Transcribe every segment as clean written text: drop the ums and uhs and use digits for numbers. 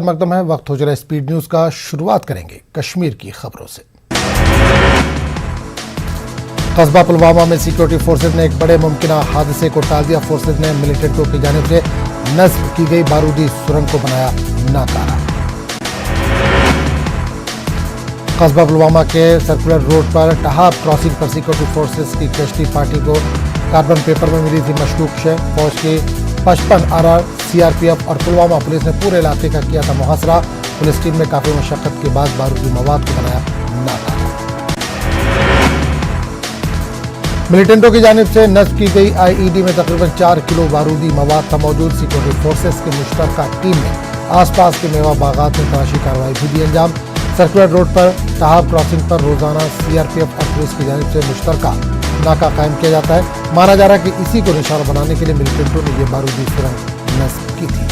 मकदम है। वक्त हो जरा स्पीड न्यूज का। शुरुआत करेंगे कश्मीर की खबरों से। कस्बा पुलवामा में सिक्योरिटी फोर्सेज ने एक बड़े मुमकिन हादसे को टाल दिया। फोर्सेज ने मिलिटेंटों की जानिब से नस्ब की गई बारूदी सुरंग को बनाया नाकारा। कस्बा पुलवामा के सर्कुलर रोड पर टहाब क्रॉसिंग पर सिक्योरिटी फोर्सेज की कश्ती पार्टी को कार्बन पेपर में मिली थी मशकूक शय। फौज के 55 RR, CRPF और पुलवामा पुलिस ने पूरे इलाके का किया था मुहासरा। पुलिस टीम ने काफी मशक्कत के बाद बारूदी मवाद को बनाया नाकारा। मिलिटेंटों की जानिब से नस्ब की गई IED में तकरीबन 4 किलो बारूदी मवाद था मौजूद। सिक्योरिटी फोर्सेज की मुश्तरका टीम ने आसपास के मेवा बागात में तलाशी कार्रवाई भी दी अंजाम। सर्कुलर रोड पर टहाब क्रॉसिंग पर रोजाना CRPF और पुलिस की जानिब से मुश्तरका नाका कायम किया जाता है। माना जा रहा है कि इसी को निशाना बनाने के लिए मिलिटेंटों ने यह बारूदी सुरंग नस्ब की थी।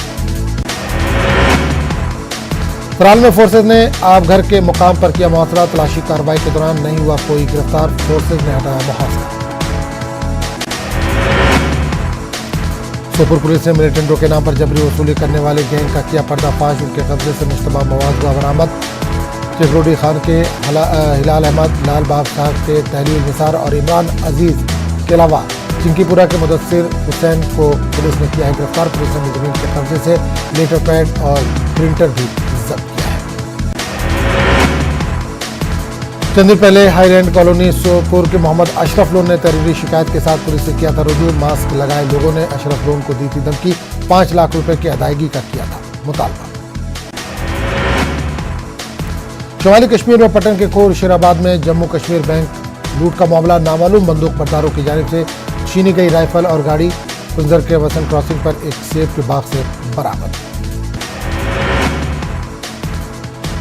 फिलहाल में फोर्सेज ने आपघर के मुकाम पर किया मुहासरा। तलाशी कार्रवाई के दौरान नहीं हुआ कोई गिरफ्तार। फोर्सेज ने हटाया मुहासरा। सोपुर पुलिस ने मिलिटेंटों के नाम पर जबरी वसूली करने वाले गैंग का किया पर्दाफाश। उनके कब्जे से मुश्तबा मवाद हुआ बरामद। चिफरोडी खान के हिलाल अहमद, लाल बाग साहब के तहलील निसार और इमरान अजीज के अलावा चिंकीपुरा के मुदस्सिर हुसैन को पुलिस ने किया है गिरफ्तार। पुलिस ने मुजरिम के कब्जे से लेटर पैड और प्रिंटर भी जब्त किया है। चंद दिन पहले हाई रैंड कॉलोनी सोपुर के मोहम्मद अशरफ लोन ने तहरीरी शिकायत के साथ पुलिस से किया था रुजू। मास्क लगाए लोगों ने अशरफ लोन को दी थी धमकी। 5 लाख रुपए की अदायगी का किया था मुतालबा। शुमाली कश्मीर में पटन के कोर शेराबाद में जम्मू कश्मीर बैंक लूट का मामला। नामालूम बंदूक बरदारों की जानिब से छीनी गई राइफल और गाड़ी कुंजर के वसन क्रॉसिंग पर एक सेब के बाग से बरामद।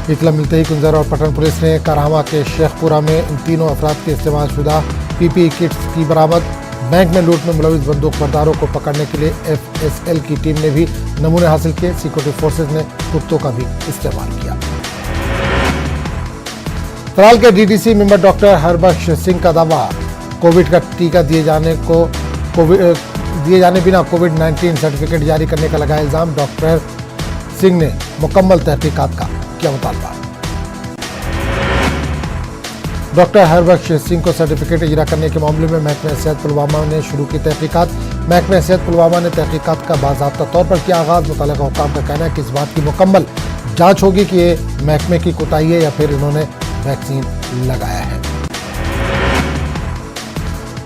इतला मिलते ही कुंजर और पटन पुलिस ने करामा के शेखपुरा में इन तीनों अफराद के इस्तेमाल शुदा PPE किट्स की बरामद। बैंक में लूट में मुलविस बंदूक बरदारों को पकड़ने के लिए FSL की टीम ने भी नमूने हासिल किए। सिक्योरिटी फोर्सेज ने कुत्तों का भी इस्तेमाल किया। फिलहाल के DDC member doctor Harbakhsh Singh का दावा, कोविड का टीका दिए जाने बिना COVID-19 सर्टिफिकेट जारी करने का लगाया इल्जाम। डॉक्टर सिंह ने मुकम्मल तहकीकात का किया मुतालबा। डॉक्टर हरबख्श सिंह को सर्टिफिकेट इजरा करने के मामले में महकमा सेहत पुलवामा ने शुरू की तहकीकात। महकमा सेहत पुलवामा ने तहकीकात का बाज़ाब्ता तौर पर किया आगाज। मुतल्लिका हुकाम का कहना है कि इस बात की मुकम्मल जांच होगी कि ये महकमे की कोताही है या फिर इन्होंने वैक्सीन लगाया है।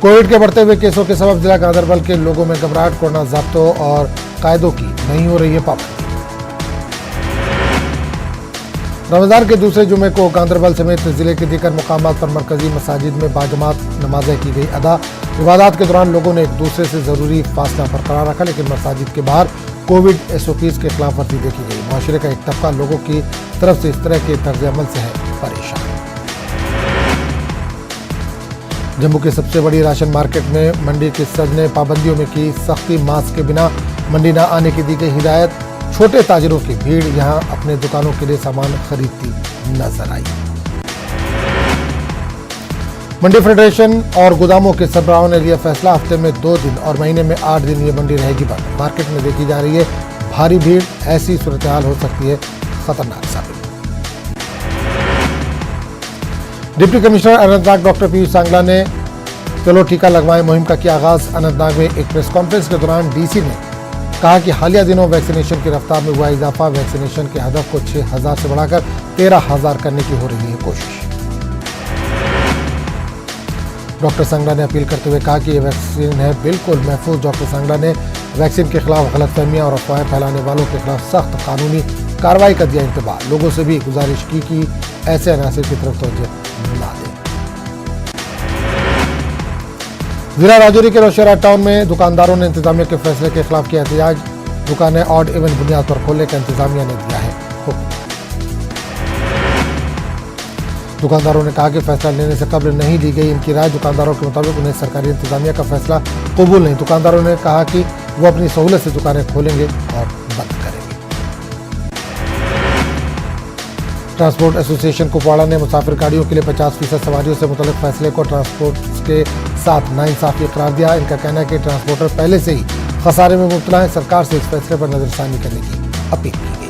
कोविड के बढ़ते हुए केसों के सबब जिला गांधरबल के लोगों में घबराहट। कोरोना ज़ाब्तों और कायदों की नहीं हो रही है पाबंदी। रमजान के दूसरे जुमे को गांधरबल समेत जिले के दीगर मुकामात पर मरकजी मसाजिद में बाजमात नमाजें की गई अदा। इबादत के दौरान लोगों ने एक दूसरे से जरूरी फासला बरकरार रखा, लेकिन मसाजिद के बाहर कोविड SOPs के खिलाफ वर्जी देखी गई। माशरे का एक तबका लोगों की तरफ से इस तरह के तर्ज अमल से है परेशान। जम्मू की सबसे बड़ी राशन मार्केट में मंडी की सद ने पाबंदियों में की सख्ती। मास्क के बिना मंडी न आने की दी गई हिदायत। छोटे ताजिरों की भीड़ यहां अपने दुकानों के लिए सामान खरीदती नजर आई। मंडी फेडरेशन और गोदामों के सरबराहों ने लिया फैसला, हफ्ते में 2 दिन और महीने में 8 दिन ये मंडी रहेगी बंद। मार्केट में देखी जा रही है भारी भीड़। ऐसी सूरत हाल हो सकती है खतरनाक साबित। Deputy commissioner Anantnag doctor Piyush Sangla ने चलो टीका लगवाएं मुहिम का किया आगाज। अनंतनाग में एक प्रेस कॉन्फ्रेंस के दौरान DC ने कहा कि हालिया दिनों वैक्सीनेशन की रफ्तार में हुआ इजाफा। वैक्सीनेशन के हदफ को 6,000 से बढ़ाकर 13,000 करने की हो रही है कोशिश। डॉक्टर सांगला ने अपील करते हुए कहा कि यह वैक्सीन है बिल्कुल महफूज। डॉक्टर सांगला ने वैक्सीन के खिलाफ गलतफहमियां और अफवाहें फैलाने वालों के खिलाफ सख्त कानूनी कार्रवाई का दिया इंतबाह। लोगों से भी गुजारिश की कि ऐसे अनासिर की तरफ तवज्जो ना दें। जिला राजौरी के नौशहरा टाउन में दुकानदारों ने इंतजामिया के फैसले के खिलाफ किया एहतजाज। दुकानें ऑड इवन बुनियाद पर खोलने का इंतजामिया ने दिया है हुक्म। दुकानदारों ने कहा कि फैसला लेने से कब्ल नहीं ली गई इनकी राय। दुकानदारों के मुताबिक उन्हें सरकारी इंतजामिया का फैसला कबूल नहीं। दुकानदारों ने कहा कि वो अपनी सहूलत से दुकानें खोलेंगे और बंद करेंगे। ट्रांसपोर्ट एसोसिएशन कुपवाड़ा ने मुसाफिर गाड़ियों के लिए 50% सवारियों से मुतल्लिक फैसले को ट्रांसपोर्ट के साथ नाइंसाफी करार दिया। इनका कहना है कि ट्रांसपोर्टर पहले से ही खसारे में मुब्तला है। सरकार से इस फैसले पर नजरसानी करने की अपील की गई।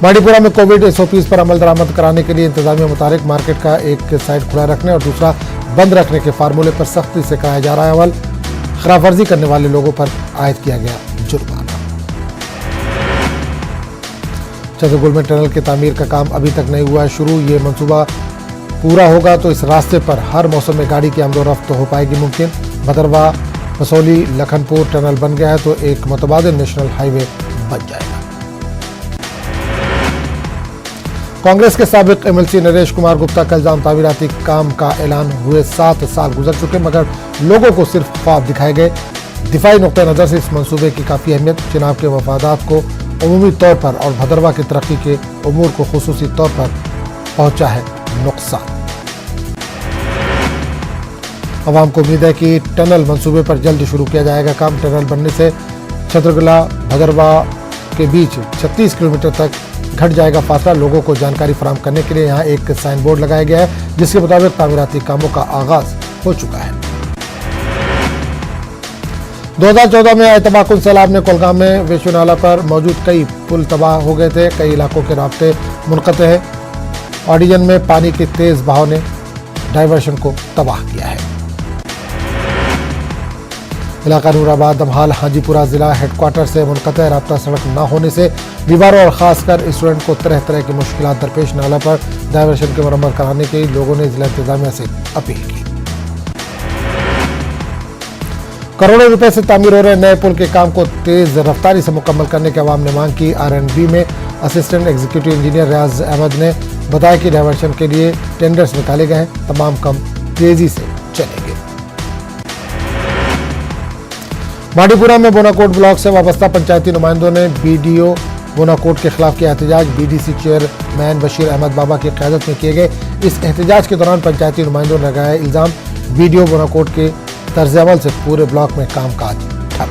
बांडीपुरा में कोविड एसओपीज पर अमल दरामद कराने के लिए इंतजामिया मुताबिक मार्केट का एक साइड खुला रखने और दूसरा बंद रखने के फार्मूले पर सख्ती से कराया जा रहा है अमल। खिलाफवर्जी करने वाले लोगों पर आयद किया गया जुर्माना। छतरपुर में टनल की तामीर का काम अभी तक नहीं हुआ है शुरू। ये मंसूबा पूरा होगा तो इस रास्ते पर हर मौसम में गाड़ी की आमदोरफ्त तो हो पाएगी मुमकिन। भदरवा मसौली लखनपुर टनल बन गया है तो एक मुतबादिल नेशनल हाईवे बन जाएगा। कांग्रेस के साबिक एमएलसी नरेश कुमार गुप्ता का इल्जाम तामीराती काम का ऐलान हुए 7 साल गुजर चुके मगर लोगों को सिर्फ ख्वाब दिखाए गए। दिफाई नुक्ता नजर से इस मंसूबे की काफी अहमियत, चुनाव के मफादात को अमूमी तौर पर और भदरवा की तरक्की के उमूर को खुसूसी तौर पर पहुंचा है नुकसान। अवाम को उम्मीद है कि टनल मंसूबे पर जल्द शुरू किया जाएगा काम। टनल बनने से छतरगला भदरवा के बीच 36 किलोमीटर तक घट जाएगा फासला। लोगों को जानकारी फराहम करने के लिए यहाँ एक साइन बोर्ड लगाया गया है जिसके मुताबिक तामीराती कामों का आगाज हो चुका है। 2014 में आए तबाहकुन सैलाब ने कोलगाम में वेशु नाला पर मौजूद कई पुल तबाह हो गए थे। कई इलाकों के रास्ते मुनक़ते हैं। ऑडिजन में पानी के तेज बहाव ने डायवर्शन को तबाह किया है। इलाका नूराबाद दमहाल हाजीपुरा जिला हेडक्वार्टर से मुनक़ते राब्ता सड़क न होने से बीमारों और खासकर स्टूडेंट को तरह तरह की मुश्किलात दरपेश। नाला पर डायवर्शन की मरम्मत कराने के लिए लोगों ने जिला इंतजामिया से अपील की। करोड़ों रुपए से तामीर हो रहे नए पुल के काम को तेज रफ्तारी से मुकम्मल करने की आवाम ने मांग की। R&B में असिस्टेंट एग्जीक्यूटिव इंजीनियर रियाज अहमद ने बताया कि डायवर्शन के लिए टेंडर्स निकाले गए हैं। तमाम काम तेजी से चलेंगे। बांडीपुरा में बोनाकोट ब्लॉक से वाबस्ता पंचायती नुमाइंदों ने BDO बोनाकोट के खिलाफ किया एहतजाज। BDC चेयरमैन बशीर अहमद बाबा की क़यादत में किए गए इस एहतजाज के दौरान पंचायती नुमाइंदों ने लगाया इल्जाम BDO बोनाकोट के तर्ज अमल से पूरे ब्लॉक में कामकाज ठप।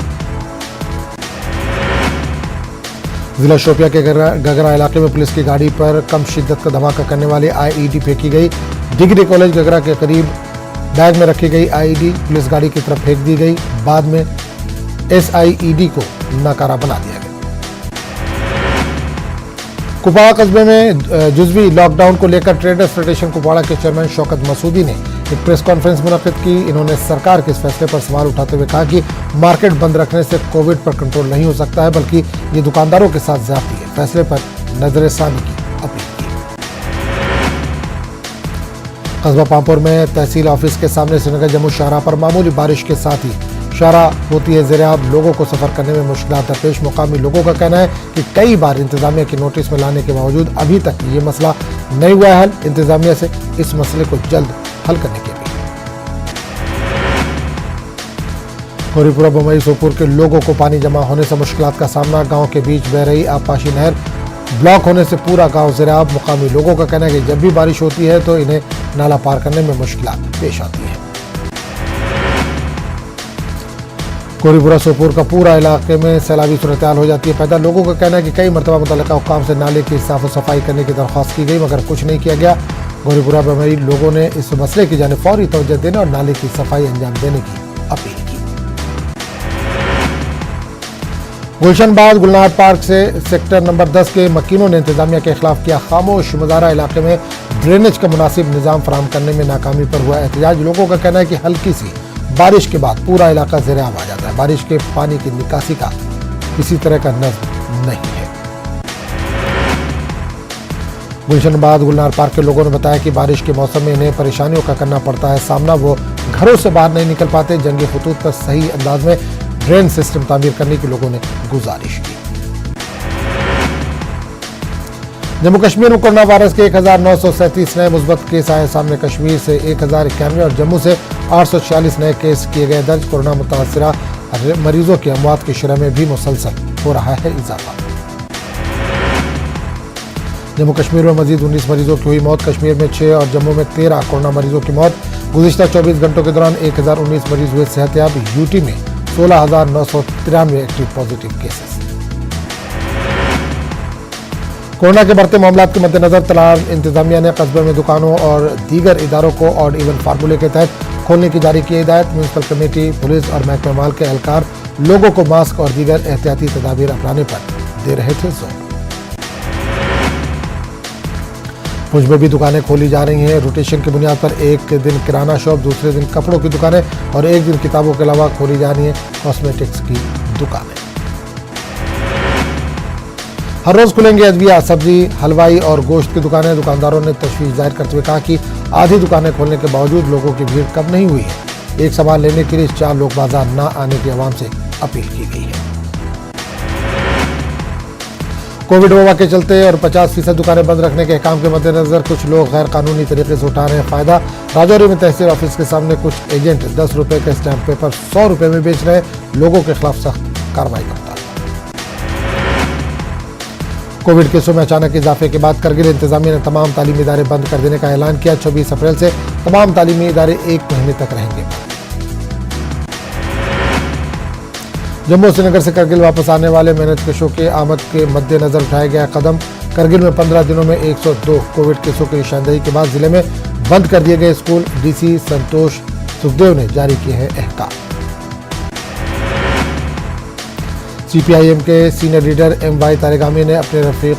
जिला शोपिया के गगरा इलाके में पुलिस की गाड़ी पर कम शिद्दत का धमाका करने वाली IED फेंकी गई। डिग्री कॉलेज गगरा के करीब बैग में रखी गई IED पुलिस गाड़ी की तरफ फेंक दी गई। बाद में SIED को नाकारा बना दिया गया। कुपवाड़ा कस्बे में जुज़वी लॉकडाउन को लेकर ट्रेडर्स फेडरेशन कुपवाड़ा के चेयरमैन शौकत मसूदी ने एक प्रेस कॉन्फ्रेंस मुनक्किद की। इन्होंने सरकार के इस फैसले पर सवाल उठाते हुए कहा कि मार्केट बंद रखने से कोविड पर कंट्रोल नहीं हो सकता है बल्कि ये दुकानदारों के साथ ज्यादती है। फैसले पर नजरसानी की अपील की। कस्बा पामपुर में तहसील ऑफिस के सामने श्रीनगर जम्मू शाहराह पर मामूली बारिश के साथ ही शाहराह होती है ज़ेर-ए-आब। लोगों को सफर करने में मुश्किलात दरपेश। मुकामी लोगों का कहना है कि कई बार इंतजामिया के नोटिस में लाने के बावजूद अभी तक ये मसला नहीं हुआ है हल। इंतजामिया से इस मसले को जल्द हल करने के लिए। गौरीपुरा बमई सोपुर के लोगों को पानी जमा होने से मुश्किलात का सामना। गांव के बीच बह रही आबपाशी नहर ब्लॉक होने से पूरा गांव ज़ेर-ए-आब। मुकामी लोगों का कहना है कि जब भी बारिश होती है तो इन्हें नाला पार करने में मुश्किलात पेश आती है। गौरीपुरा सोपुर का पूरा इलाके में सैलाबी सूरत हाल हो जाती है पैदा। लोगों का कहना है कि कई मरतबा मुतल्लिका हुक्काम से नाले की साफ सफाई करने की दरख्वास्त की गई मगर कुछ नहीं किया गया। गौरीपुरा बमई लोगों ने इस मसले की जानिब फौरी तवज्जो देने और नाले की सफाई अंजाम देने की अपील की। गुलशनबाग गुलनार पार्क से सेक्टर नंबर 10 के मकीनों ने इंतजामिया के खिलाफ किया खामोश मुजाहरा। इलाके में ड्रेनेज का मुनासिब निज़ाम फराहम करने में नाकामी पर हुआ एहतजाज। लोगों का कहना है कि हल्की सी बारिश के बाद पूरा इलाका ज़ेर-ए-आब आ जाता है। बारिश के पानी की निकासी का किसी तरह का नज़्म नहीं है। गुलशनबाग गुलनार पार्क के लोगों ने बताया कि बारिश के मौसम में इन्हें परेशानियों का करना पड़ता है सामना। वो घरों से बाहर नहीं निकल पाते। जंगी खतूत पर सही अंदाज में ड्रेन सिस्टम तामीर करने की लोगों ने गुजारिश की। जम्मू कश्मीर में कोरोना वायरस के 1937 नए मुस्बत केस आए सामने। कश्मीर से 1091 और जम्मू से 846 नए केस किए गए दर्ज। कोरोना मुतासिरा मरीजों की अमवात की शरह में भी मुसलसल हो रहा है इजाफा। जम्मू कश्मीर में मजीद 19 मरीजों की हुई मौत। कश्मीर में 6 और जम्मू में 13 कोरोना मरीजों की मौत। गुज़िश्ता 24 घंटों के दौरान 1019 मरीज हुए सेहतयाब। यूटी में 16,993 एक्टिव पॉजिटिव केसेस। कोरोना के बढ़ते मामलों के मद्देनजर तलाल इंतजामिया ने कस्बे में दुकानों और दीगर इदारों को ऑड इवन फार्मूले के तहत खोलने की जारी की हिदायत। म्यूनसिपल कमेटी, पुलिस और महकमा माल के एहलकार लोगों को मास्क और दीगर एहतियाती तदाबीर अपनाने पर दे रहे थे जोर। भुज में भी दुकानें खोली जा रही हैं। रोटेशन की बुनियाद पर एक दिन किराना शॉप, दूसरे दिन कपड़ों की दुकानें और एक दिन किताबों के अलावा खोली जा रही हैं कॉस्मेटिक्स की दुकानें। हर रोज खुलेंगे अदविया, सब्जी, हलवाई और गोश्त की दुकानें। दुकानदारों ने तशवीश जाहिर करते हुए कहा कि आधी दुकानें खोलने के बावजूद लोगों की भीड़ कम नहीं हुई है। एक सामान लेने के लिए 4 लोग बाजार न आने की आवाम से अपील की गई है। कोविड वबा के चलते और 50% दुकानें बंद रखने के अहकाम के मद्देनजर कुछ लोग गैर कानूनी तरीके से उठा रहे हैं फायदा। राजौरी में तहसील ऑफिस के सामने कुछ एजेंट 10 रुपए के स्टैंप पेपर 100 रुपए में बेच रहे लोगों के खिलाफ सख्त कार्रवाई करता है। कोविड केसों में अचानक इजाफे के बाद करगिल इंतजामिया ने तमाम तालीमी इदारे बंद कर देने का ऐलान किया। 26 अप्रैल से तमाम तालीमी इदारे 1 महीने तक रहेंगे। जम्मू श्रीनगर से करगिल वापस आने वाले मेहनतकशों के आमद के मद्देनजर उठाया गया कदम। करगिल में 15 दिनों में 102 कोविड केसों की निशानदेही के बाद जिले में बंद कर दिए गए स्कूल। डीसी संतोष सुखदेव ने जारी किए हैं अहकाम। सीपीआईएम के सीनियर लीडर MY तारिगामी ने अपने रफीक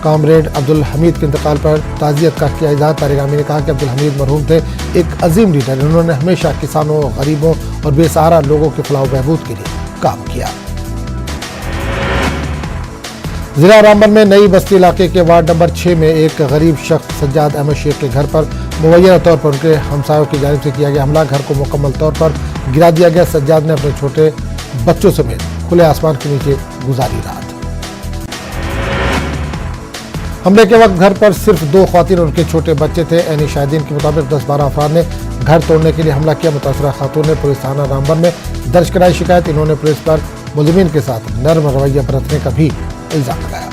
कामरेड अब्दुल हमीद के इंतकाल पर ताज़ियत का किया इजहार। तारिगामी ने कहा कि अब्दुल हमीद मरहूम थे एक अजीम लीडर। उन्होंने हमेशा किसानों, गरीबों और बेसहारा लोगों के फलाह बहबूद के लिए काम किया। जिला रामबन में नई बस्ती इलाके के वार्ड नंबर 6 में एक गरीब शख्स सज्जाद अहमद शेख के घर पर मुबैना तौर पर उनके हमसायों की जानिब से किया गया हमला। घर को मुकम्मल तौर पर गिरा दिया गया। सज्जाद ने अपने छोटे बच्चों समेत खुले आसमान के नीचे गुजारी रात। हमले के वक्त घर पर सिर्फ 2 ख्वातीन और उनके छोटे बच्चे थे। ऐनी शाहिदीन के मुताबिक 10-12 अफराद ने घर तोड़ने के लिए हमला किया। मुतासरा खातून ने पुलिस थाना रामबन में दर्ज कराई शिकायत। इन्होंने पुलिस पर मुलजिमीन के साथ नर्म रवैया बरतने का भी इल्जाम लगाया।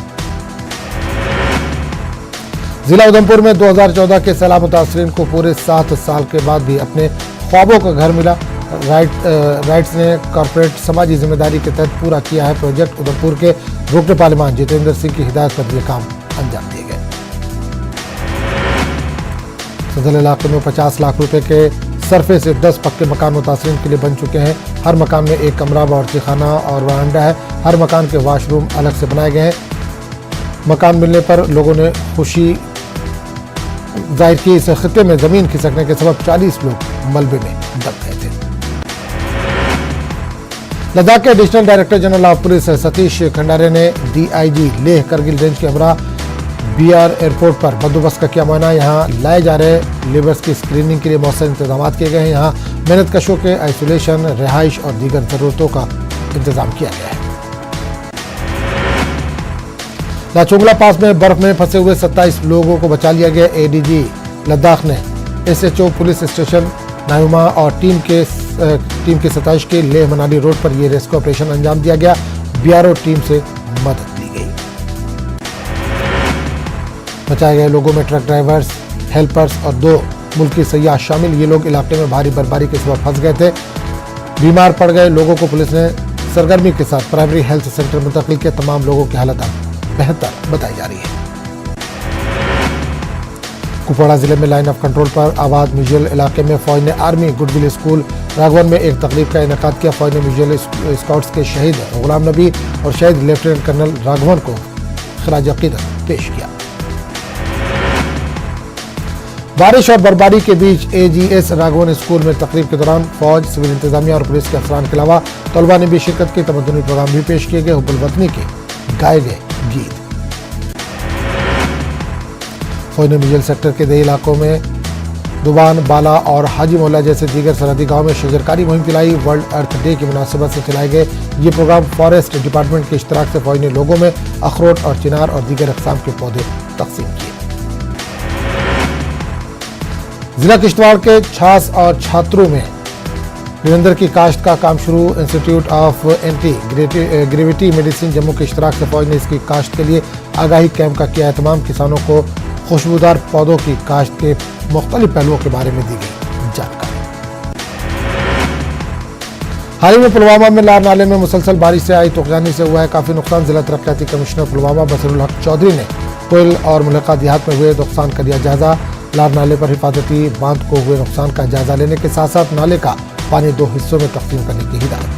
जिला उधमपुर में 2014 के सैलाब मुतासरीन को पूरे 7 साल के बाद भी अपने ख्वाबों का घर मिला। राइट्स ने कॉर्पोरेट समाजी जिम्मेदारी के तहत पूरा किया है प्रोजेक्ट। उधमपुर के रुकन पार्लिमान जितेंद्र सिंह की हिदायत पर यह काम अंजाम दिए गए। सदर इलाके में 50 लाख रुपए के सरफे से 10 पक्के मकान मुतासरीन के लिए बन चुके हैं। हर मकान में एक कमरा, बावर्ची खाना और वरांडा है। हर मकान के वॉशरूम अलग से बनाए गए हैं। मकान मिलने पर लोगों ने खुशी जाहिर की। इस खित्ते में जमीन खिसकने के सबब 40 लोग मलबे में दब गए थे। लद्दाख के additional director general of police Satish Khandare ने DIG लेह करगिल रेंज के हमरा BR एयरपोर्ट पर बंदोबस्त का किया मायना। यहाँ लाए जा रहे लेबर्स की स्क्रीनिंग के लिए मौसम इंतजाम किए गए हैं। यहाँ मेहनतकशों के आइसोलेशन, रिहाइश और दीगर जरूरतों का इंतजाम किया गया है। लाचुंगला पास में बर्फ में फंसे हुए 27 लोगों को बचा लिया गया। ADG लद्दाख ने SHO पुलिस स्टेशन नायुमा और टीम के 27 के लेह मनाली रोड पर यह रेस्क्यू ऑपरेशन अंजाम दिया गया। BRO टीम से मदद ली गई। बचाए गए लोगों में ट्रक ड्राइवर्स, हेल्पर्स और 2 मुल्की सयाह शामिल। ये लोग इलाके में भारी बर्फबारी के सबब फंस गए थे। बीमार पड़ गए लोगों को पुलिस ने सरगर्मी के साथ प्राइमरी हेल्थ सेंटर मुंतकिल किया। तमाम लोगों की हालत अब बेहतर बताई जा रही है। कुपवाड़ा जिले में लाइन ऑफ कंट्रोल पर आबाद म्यूजियल इलाके में फौज ने आर्मी गुडविल स्कूल राघवन में एक तकरीब का इनेकाद किया। फौज ने म्यूजियल स्काउट्स के शहीद गुलाम नबी और शहीद लेफ्टिनेंट कर्नल राघवन को खराज अकीदत पेश किया। बारिश और बर्फबारी के बीच AGS राघवन स्कूल में तकरीब के दौरान फौज, सिविल इंतजामिया और पुलिस के अफसरान के अलावा तलबा ने भी शिरकत की। तमद्दुनी प्रोग्राम भी पेश किए गए। हुब्बुल वतनी के गाए गए गीत। फौज ने म्यूजियल सेक्टर के 2 इलाकों में दुबान, बाला और हाजी मोहल्ला जैसे दीगर सरहदी गांव में शजरकारी मुहिम चलाई। वर्ल्ड अर्थ डे की मुनासिबत से चलाए गए ये प्रोग्राम फॉरेस्ट डिपार्टमेंट के इश्तराक से फौज ने लोगों में अखरोट और चिनार और दीगर अक़साम के पौधे तकसीम किए। जिला किश्तवाड़ के छास और छात्रों में निरंदर की काश्त का काम शुरू। Institute of anti gravity medicine Jammu के इश्तराक से फौज ने इसकी काश्त के लिए आगाही कैंप का किया है। तमाम किसानों को खुशबूदार पौधों की काश्त के मुख्तलिफ पहलुओं के बारे में दी गई जानकारी। हाल ही में पुलवामा में लार नाले में मुसलसल बारिश से आई तुगजानी से हुआ है काफी नुकसान। जिला तरक्याती कमिश्नर पुलवामा बसरुल हक चौधरी ने कोयल और मुलका देहात में हुए नुकसान का लिया जायजा। लार नाले पर हिफाजती बांध को हुए नुकसान का जायजा लेने के साथ साथ नाले का पानी 2 हिस्सों में तकसीम करने की हिदायत।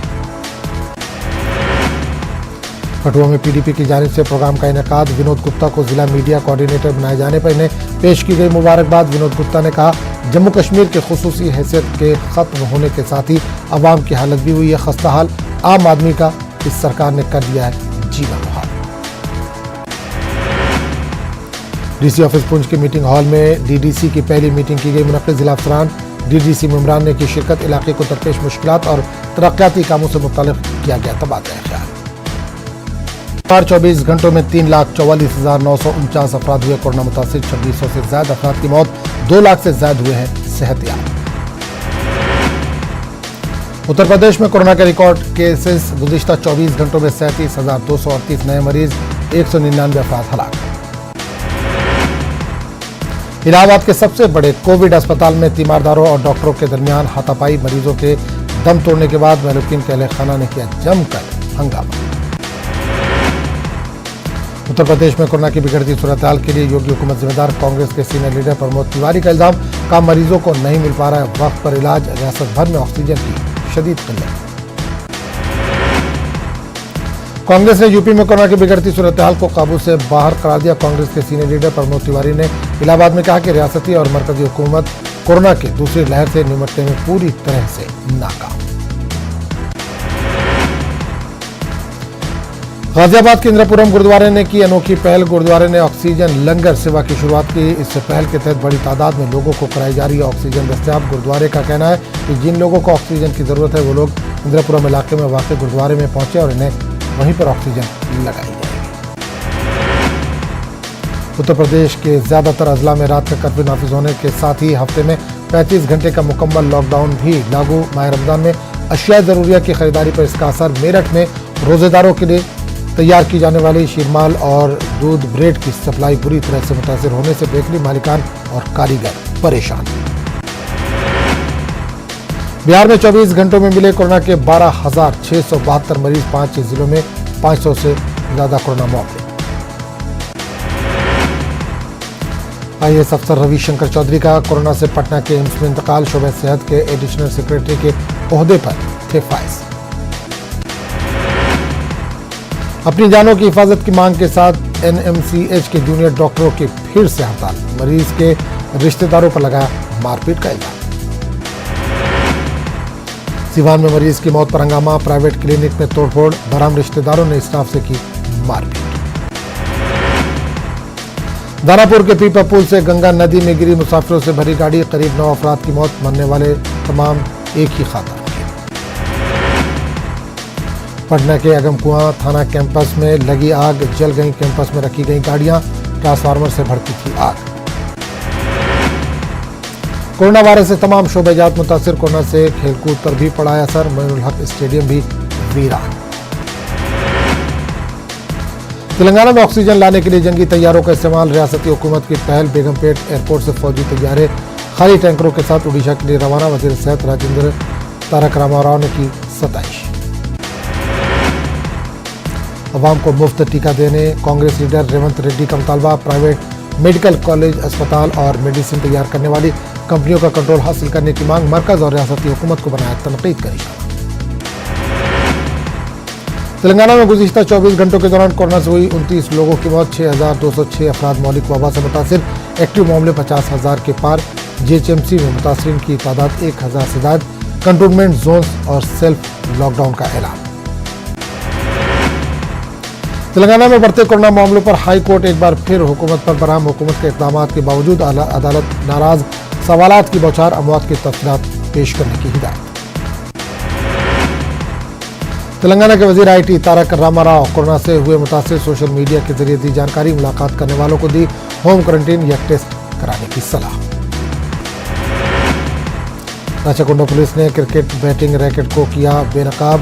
कठुआ में पीडीपी की जानिब से प्रोग्राम का इनेकाद। विनोद गुप्ता को जिला मीडिया कोऑर्डिनेटर बनाए जाने पर इन्हें पेश की गई मुबारकबाद। विनोद गुप्ता ने कहा, जम्मू कश्मीर के खुसूसी हैसियत के खत्म होने के साथ ही अवाम की हालत भी हुई है खस्ता हाल। आम आदमी का इस सरकार ने कर दिया है जीना मुहाल। डीसी ऑफिस पुंछ के मीटिंग हॉल में डीडीसी की पहली मीटिंग की गई मुनक्किद। जिला अफसरान डीडीसी मेंबरान ने की शिरकत। इलाके को दरपेश मुश्किलात और तरक्याती कामों से मुताल्लिक किया गया तबादला ख्याल। 24 घंटों में 3,44,949 अफराद हुए कोरोना मुतासिर। 2600 से ज्यादा अफराद की मौत। 2 लाख से ज्यादा हुए हैं सेहतयाब। उत्तर प्रदेश में कोरोना के रिकॉर्ड केसेस। गुज़िश्ता 24 घंटों में 37,238 नए मरीज। 199 अफराद हलाक। इलाहाबाद के सबसे बड़े कोविड अस्पताल में तीमारदारों और डॉक्टरों के दरमियान हाथापाई। मरीजों के दम तोड़ने के बाद महलूकीन के अहलखाना ने किया जमकर हंगामा। उत्तर प्रदेश में कोरोना की बिगड़ती सूरत हाल के लिए योगी हुकूमत जिम्मेदार। कांग्रेस के सीनियर लीडर प्रमोद तिवारी का इल्जाम, कहा मरीजों को नहीं मिल पा रहा है वक्त पर इलाज। रियासत भर में ऑक्सीजन की शदीद किल्लत। कांग्रेस ने यूपी में कोरोना की बिगड़ती सूरत हाल को काबू से बाहर करार दिया। कांग्रेस के सीनियर लीडर प्रमोद तिवारी ने इलाहाबाद में कहा कि रियासती और मरकजी हुकूमत कोरोना की दूसरी लहर से निपटने में पूरी तरह से नाकाम। गाजियाबाद के इंद्रपुरम गुरुद्वारे ने की अनोखी पहल। गुरुद्वारे ने ऑक्सीजन लंगर सेवा की शुरुआत की। इस पहल के तहत बड़ी तादाद में लोगों को कराई जा रही है ऑक्सीजन दस्तयाब। गुरुद्वारे का कहना है कि जिन लोगों को ऑक्सीजन की जरूरत है वो लोग इंद्रपुरम इलाके में वाक़ गुरुद्वारे में पहुंचे और इन्हें वहीं पर ऑक्सीजन लगाई जाएगी। उत्तर प्रदेश के ज्यादातर अजला में रात का कर्फ्यू नाफिज होने के साथ ही हफ्ते में 35 घंटे का मुकम्मल लॉकडाउन भी लागू। माह रमजान में अशिया जरूरिया की खरीदारी पर इसका असर। मेरठ में रोजेदारों के लिए तैयार की जाने वाली शीरमाल और दूध ब्रेड की सप्लाई बुरी तरह से मुतासिर होने से बेकरी मालिकान और कारीगर परेशान। बिहार में 24 घंटों में मिले कोरोना के 12,672 मरीज। 5 जिलों में 500 से ज्यादा कोरोना मामले। आईएएस अफसर रविशंकर चौधरी का कोरोना से पटना के एम्स में इंतकाल। शोबे सेहत के एडिशनल सेक्रेटरी के ओहदे पर थे फाइज। अपनी जानों की हिफाजत की मांग के साथ एनएमसीएच के जूनियर डॉक्टरों की फिर से हड़ताल। मरीज के रिश्तेदारों पर लगाया मारपीट का इल्जाम। सिवान में मरीज की मौत पर हंगामा। प्राइवेट क्लिनिक में तोड़फोड़। बरहम रिश्तेदारों ने स्टाफ से की मारपीट। दानापुर के पीपा पुल से गंगा नदी में गिरी मुसाफिरों से भरी गाड़ी। करीब 9 अफराद की मौत। मरने वाले तमाम एक ही खानदान। पटना के अगमकुआं थाना कैंपस में लगी आग। जल गई कैंपस में रखी गई गाड़ियां। ट्रांसफार्मर से भड़की थी आग। कोरोना वायरस से तमाम शोबेजात मुतासिर। कोरोना से खेलकूद पर भी पड़ा है असर। मोइनुल हक स्टेडियम भी वीरान। तेलंगाना में ऑक्सीजन लाने के लिए जंगी तैयारों का इस्तेमाल। रियासती हुकूमत की पहल। बेगमपेट एयरपोर्ट से फौजी तैयारे खाली टैंकरों के साथ उड़ीसा के लिए रवाना। वजीर सेहत राजेंद्र तारक रामाराव ने की सताइश। अवाम को मुफ्त टीका देने कांग्रेस लीडर रेवंत रेड्डी का मुतालबा। प्राइवेट मेडिकल कॉलेज, अस्पताल और मेडिसिन तैयार करने वाली कंपनियों का कंट्रोल हासिल करने की मांग। मरकज और रियासती हुकूमत को बनाया तनकीद का निशाना। तेलंगाना में गुज़िश्ता 24 घंटों के दौरान कोरोना से हुई 29 लोगों की मौत। 6,206 अफराद मौलिक वबा से मुतासिर। एक्टिव मामले 50,000 के पार। जीएचएमसी में मुतासरीन की तादाद 1,000 से ज्यादा। कंटेनमेंट जोन और सेल्फ लॉकडाउन का ऐलान। तेलंगाना में बढ़ते कोरोना मामलों पर हाई कोर्ट एक बार फिर हुकूमत पर बरहम। हुकूमत के इक़दाम के बावजूद अदालत नाराज। सवालात की बौछार। अमवात की तफसीलात पेश करने की हिदायत। तेलंगाना के वजीर आईटी तारक रामाराव कोरोना से हुए मुतासिर। सोशल मीडिया के जरिए दी जानकारी। मुलाकात करने वालों को दी होम क्वारंटीन या टेस्ट कराने की सलाह। राचाकुंडा पुलिस ने क्रिकेट बैटिंग रैकेट को किया बेनकाब।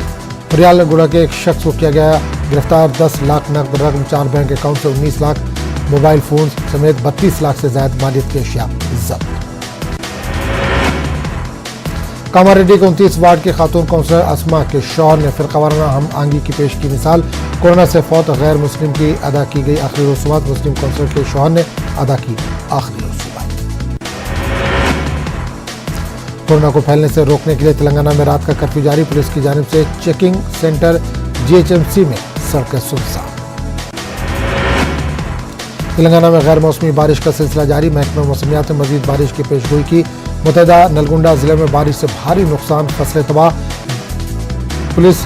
फरियालगुड़ा के एक शख्स को किया गया गिरफ्तार। 10 लाख नकद रकम, 4 बैंक अकाउंट से 19 लाख मोबाइल फोन समेत 32 लाख से ज्यादा मालियत की अशिया जब्त। कामारेड्डी के 29 वार्ड के खातून काउंसलर अस्मा के शौहर ने फिरकावाराना हम आंगी की पेश की मिसाल। कोरोना से फौत गैर मुस्लिम की अदा की गई आखिरी रसूमात। मुस्लिम काउंसलर के शौहर ने अदा की आखिरी रसूमात। कोरोना को फैलने से रोकने के लिए तेलंगाना में रात का कर्फ्यू जारी। पुलिस की जानिब से चेकिंग सेंटर जीएचएमसी में सड़कें सुनसान। तेलंगाना में गैर मौसमी बारिश का सिलसिला जारी। महकमा मौसमियात ने मजीद बारिश की पेशगोई की। मुतहदा नलगुंडा जिले में बारिश से भारी नुकसान, फसलें तबाह। पुलिस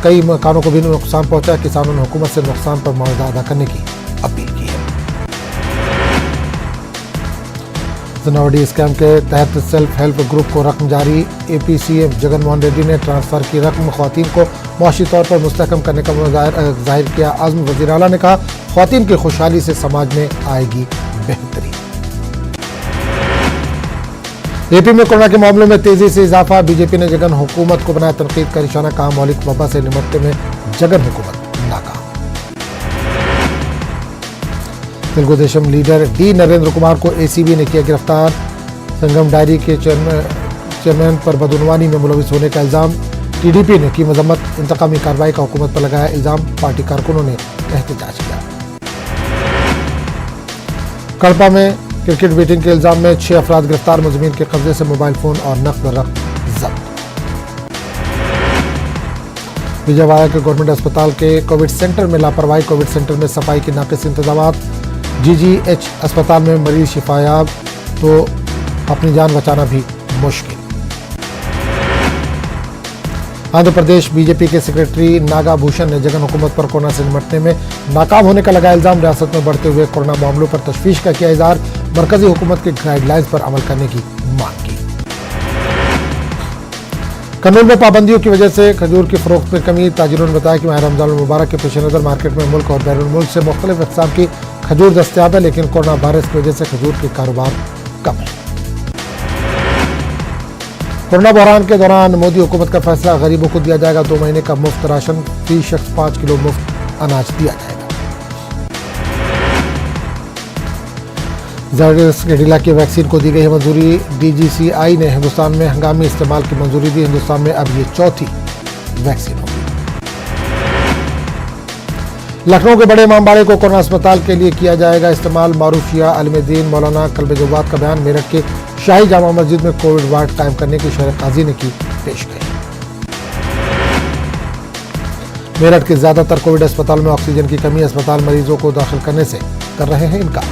कई मकानों को भी नुकसान पहुंचा। किसानों ने हुकूमत से नुकसान पर मुआवजा अदा करने की अपील की है। जनावड़ी स्कैम के तहत सेल्फ हेल्प ग्रुप को रकम जारी। APCM जगन मोहन रेड्डी ने ट्रांसफर की रकम ख्वातीन को मुआशी तौर पर मुस्तहकम करने का जाहिर किया आज़म। वज़ीर आला ने कहा, ख्वातीन की खुशहाली से समाज में आएगी बेहतरी। AP में कोरोना के मामलों में तेजी से इजाफा। BJP ने जगन हुकूमत को बनाया तनकीद का निशाना। कहा, मौलिक वबा से निपटने में जगन हुकूमत नाकाम। तेलुगु देशम लीडर D नरेंद्र कुमार को ACB ने किया गिरफ्तार। संगम डायरी के चेयरमैन पर बदउनवानी में मुलविस होने का इल्जाम। TDP ने की मजम्मत। इंतकामी कार्रवाई का हुकूमत पर लगाया इल्जाम। पार्टी कारकुनों ने एहतजाज किया। कड़पा में क्रिकेट बेटिंग के इल्जाम में 6 अफराद गिरफ्तार। मुजरिमीन के कब्जे से मोबाइल फोन और नकद रकम जब्त। विजयवाड़ा के गवर्नमेंट अस्पताल के कोविड सेंटर में लापरवाही। कोविड सेंटर में सफाई के नाकिस इंतजाम। GGH अस्पताल में मरीज शिफायाब तो अपनी जान बचाना भी मुश्किल। आंध्र प्रदेश BJP के सेक्रेटरी नागा भूषण ने जगन हुकूमत पर कोरोना से निपटने में नाकाम होने का लगाया इल्जाम। रियासत में बढ़ते हुए कोरोना मामलों पर तशवीश का किया इजहार। मरकजी हुकूमत के गाइडलाइंस पर अमल करने की मांग की। कन्नौज में पाबंदियों की वजह से खजूर की फरोख्त में कमी। ताजिरों ने बताया कि माह रमजान मुबारक के पेश नज़र मार्केट में मुल्क और बैरून मुल्क से मुख्तलिफ अक़साम की खजूर दस्तयाब है, लेकिन कोरोना वायरस की वजह से खजूर के कारोबार कम है। कोरोना बहरान के दौरान मोदी हुकूमत का फैसला। गरीबों को दिया जाएगा 2 महीने का मुफ्त राशन। फी शख्स 5 किलो मुफ्त अनाज दिया जाएगा। जायडस कैडिला की वैक्सीन को दी गई है मंजूरी। DGCI ने हिंदुस्तान में हंगामी इस्तेमाल की मंजूरी दी। हिंदुस्तान में अब ये चौथी वैक्सीन होगी। लखनऊ के बड़े इमामबाड़े को कोरोना अस्पताल के लिए किया जाएगा इस्तेमाल। मारूफ शिया आलिम दीन मौलाना कल्ब जवाद का बयान। मेरठ के शाही जामा मस्जिद में कोविड वार्ड कायम करने की शहर काजी ने की पेशकश। मेरठ के ज्यादातर कोविड अस्पताल में ऑक्सीजन की कमी। अस्पताल मरीजों को दाखिल करने से कर रहे हैं इनकार।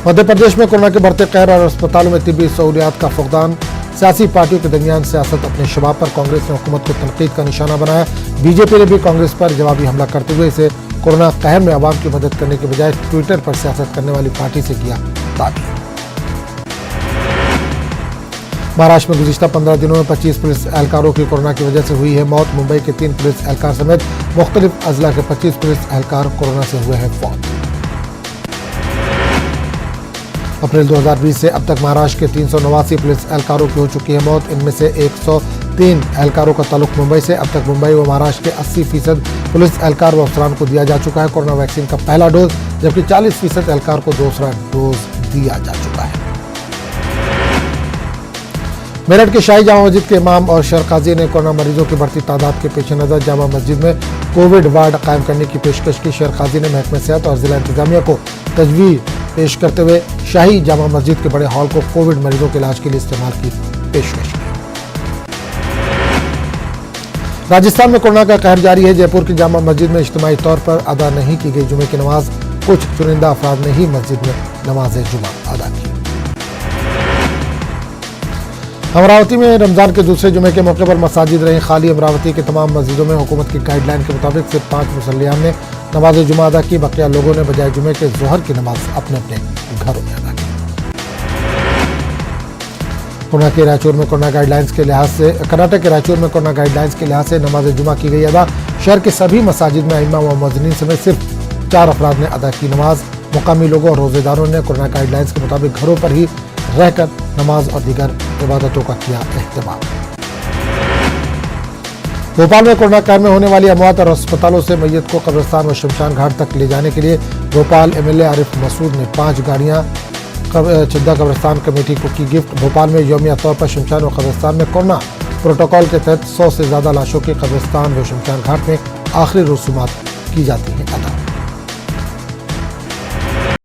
मध्य प्रदेश में कोरोना के बढ़ते कहर और अस्पतालों में तिब्बी सहूलियात का फुकदान। सियासी पार्टियों के दरमियान सियासत अपने शबाब पर। कांग्रेस ने हुकूमत को तनकीद का निशाना बनाया। BJP ने भी कांग्रेस पर जवाबी हमला करते हुए इसे कोरोना कहर में आवाम की मदद करने के बजाय ट्विटर पर सियासत करने वाली पार्टी से किया ताबीर। महाराष्ट्र में गुज़िश्ता 15 दिनों में 25 पुलिस एहलकारों की कोरोना की वजह से हुई है मौत। मुंबई के 3 पुलिस एहलकार समेत मुख्तलिफ अजला के 25 पुलिस एहलकार कोरोना से हुए हैं फौत। अप्रैल 2020 से अब तक महाराष्ट्र के 389 पुलिस एहलकारों की हो चुकी है मौत। इनमें से 103 एहलकारों का ताल्लुक मुंबई से। अब तक मुंबई व महाराष्ट्र के 80% पुलिस एहलकार व अफसरान को दिया जा चुका है कोरोना वैक्सीन का पहला डोज, जबकि 40% एहलकार को दूसरा डोज दिया जा चुका है। मेरठ के शाही जामा मस्जिद के इमाम और शहर काजी ने कोरोना मरीजों की बढ़ती तादाद के पेश नज़र जामा मस्जिद में कोविड वार्ड कायम करने की पेशकश की। शहर काजी ने महकमे सेहत और जिला इंतजामिया को तजवीज़ पेश करते हुए शाही जामा मस्जिद के बड़े हॉल को कोविड मरीजों के इलाज के लिए इस्तेमाल की पेशकश की। राजस्थान में कोरोना का कहर जारी है। जयपुर की जामा मस्जिद में इज्तिमाई तौर पर अदा नहीं की गई जुमे की नमाज। कुछ चुनिंदा अफराद ने ही मस्जिद में नमाज जुमा अदा की। अमरावती में रमजान के दूसरे जुमे के मौके पर मसाजिद रही खाली। अमरावती के तमाम मस्जिदों में हुकूमत की गाइडलाइन के मुताबिक सिर्फ 5 मुसल्लियान ने नमाज जुमा अदा की। बकिया लोगों ने बजाय जुमे के जोहर की नमाज अपने अपने घरों में अदा की। कर्नाटक के रायचूर में कोरोना गाइडलाइंस के लिहाज से नमाज जुमा की गई अदा। शहर के सभी मसाजिद में इमाम व मुअज्जिनीन समेत सिर्फ 4 अफराद ने अदा की नमाज। मुकामी लोगों और रोजेदारों ने कोरोना गाइडलाइंस के मुताबिक घरों पर ही रहकर नमाज और दीगर इबादतों का किया एहतमाम। भोपाल में कोरोना कहर में होने वाली अमवात और अस्पतालों से मैयत को कब्रिस्तान व शमशान घाट तक ले जाने के लिए भोपाल MLA आरिफ मसूद ने 5 गाड़ियां चिद्दा कब्रिस्तान कमेटी को की गिफ्ट। भोपाल में यौमिया तौर पर शमशान व कब्रिस्तान में कोरोना प्रोटोकॉल के तहत 100 से ज्यादा लाशों के कब्रिस्तान व शमशान घाट में आखिरी रसूमात की जाती हैं अदा।